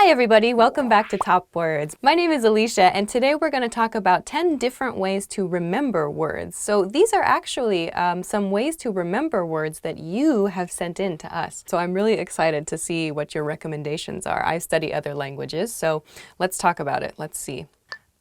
Hi everybody, welcome back to Top Words. My name is Alicia and today we're going to talk about 10 different ways to remember words. So these are actually some ways to remember words that you have sent in to us. So I'm really excited to see what your recommendations are. I study other languages, so let's talk about it. Let's see.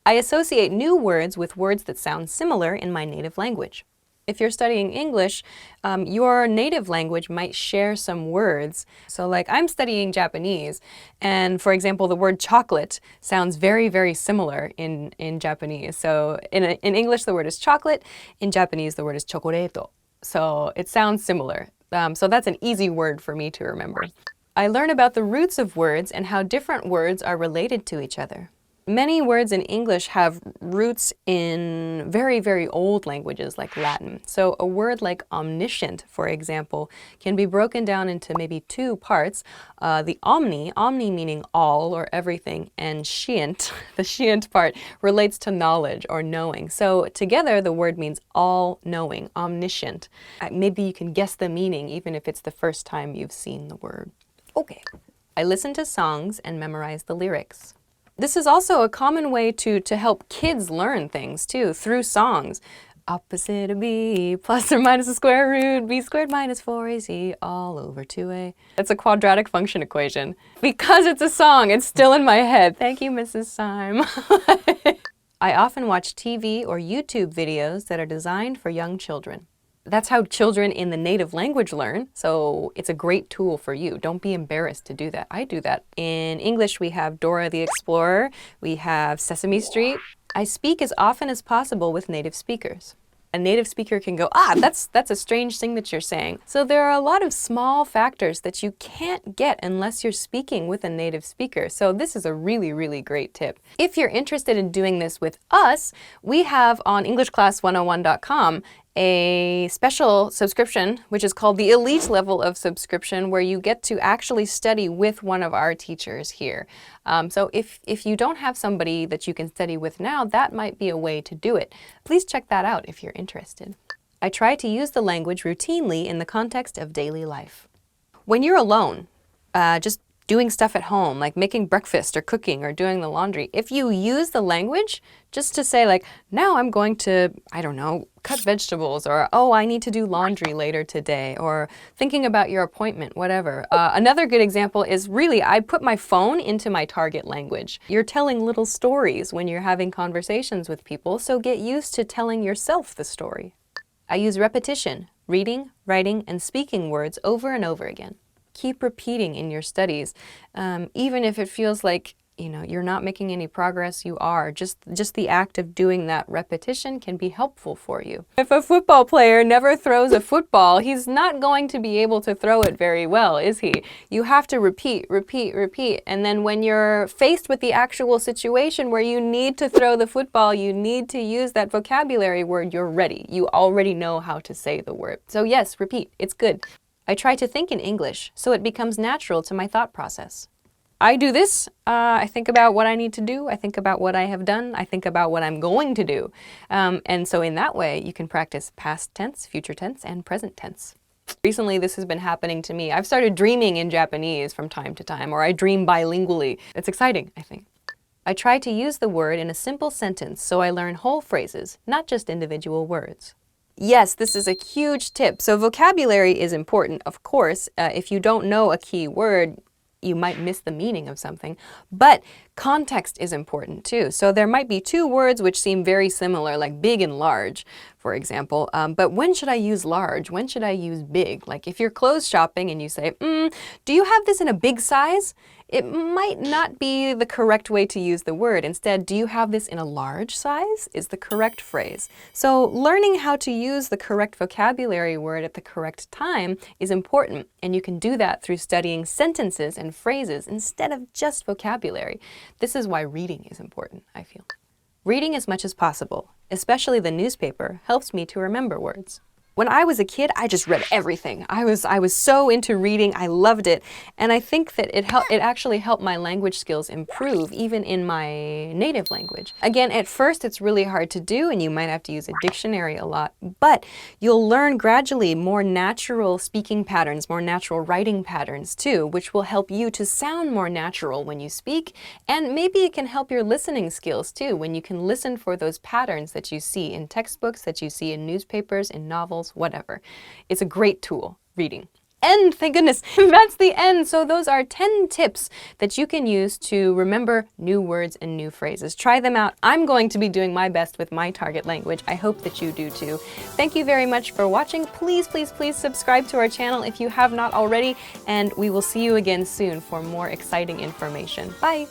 I associate new words with words that sound similar in my native language. If you're studying English, your native language might share some words. So like I'm studying Japanese, and for example, the word chocolate sounds very, very similar in Japanese. So in English, the word is chocolate. In Japanese, the word is chocoreto. So it sounds similar. So that's an easy word for me to remember. I learn about the roots of words and how different words are related to each other. Many words in English have roots in very, very old languages like Latin. So a word like omniscient, for example, can be broken down into maybe two parts. The omni meaning all or everything, and scient, the scient part, relates to knowledge or knowing. So together the word means all-knowing, omniscient. Maybe you can guess the meaning even if it's the first time you've seen the word. Okay. I listen to songs and memorize the lyrics. This is also a common way to help kids learn things too, through songs. Opposite of b plus or minus the square root, b squared minus 4ac all over 2a. That's a quadratic function equation. Because it's a song, it's still in my head. Thank you, Mrs. Syme. I often watch TV or YouTube videos that are designed for young children. That's how children in the native language learn, so it's a great tool for you. Don't be embarrassed to do that. I do that. In English, we have Dora the Explorer, we have Sesame Street. I speak as often as possible with native speakers. A native speaker can go, that's a strange thing that you're saying. So there are a lot of small factors that you can't get unless you're speaking with a native speaker. So this is a really, really great tip. If you're interested in doing this with us, we have on EnglishClass101.com a special subscription, which is called the elite level of subscription, where you get to actually study with one of our teachers here. So if you don't have somebody that you can study with now, that might be a way to do it. Please check that out if you're interested. I try to use the language routinely in the context of daily life. When you're alone, just doing stuff at home, like making breakfast or cooking or doing the laundry, if you use the language just to say like, now I'm going to, I don't know, cut vegetables, or oh, I need to do laundry later today, or thinking about your appointment, whatever. Another good example is really, I put my phone into my target language. You're telling little stories when you're having conversations with people, so get used to telling yourself the story. I use repetition, reading, writing, and speaking words over and over again. Keep repeating in your studies, even if it feels like you're not making any progress. You are. Just the act of doing that repetition can be helpful for you. If a football player never throws a football, he's not going to be able to throw it very well, is he? You have to repeat, repeat, repeat, and then when you're faced with the actual situation where you need to throw the football, you need to use that vocabulary word, you're ready. You already know how to say the word. So yes, repeat. It's good. I try to think in English, so it becomes natural to my thought process. I do this. I think about what I need to do. I think about what I have done. I think about what I'm going to do. And so in that way, you can practice past tense, future tense, and present tense. Recently, this has been happening to me. I've started dreaming in Japanese from time to time, or I dream bilingually. It's exciting, I think. I try to use the word in a simple sentence, so I learn whole phrases, not just individual words. Yes, this is a huge tip. So vocabulary is important, of course. If you don't know a key word, you might miss the meaning of something. But context is important too. So there might be two words which seem very similar, like big and large, for example. But when should I use large? When should I use big? Like if you're clothes shopping and you say, do you have this in a big size? It might not be the correct way to use the word. Instead, do you have this in a large size is the correct phrase. So learning how to use the correct vocabulary word at the correct time is important, and you can do that through studying sentences and phrases instead of just vocabulary. This is why reading is important, I feel. Reading as much as possible, especially the newspaper, helps me to remember words. When I was a kid, I just read everything. I was so into reading. I loved it. And I think that it actually helped my language skills improve, even in my native language. Again, at first, it's really hard to do, and you might have to use a dictionary a lot, but you'll learn gradually more natural speaking patterns, more natural writing patterns too, which will help you to sound more natural when you speak, and maybe it can help your listening skills too, when you can listen for those patterns that you see in textbooks, that you see in newspapers, in novels, whatever. It's a great tool, reading. And thank goodness, that's the end. So those are 10 tips that you can use to remember new words and new phrases. Try them out. I'm going to be doing my best with my target language. I hope that you do too. Thank you very much for watching. Please, please, please subscribe to our channel if you have not already, and we will see you again soon for more exciting information. Bye.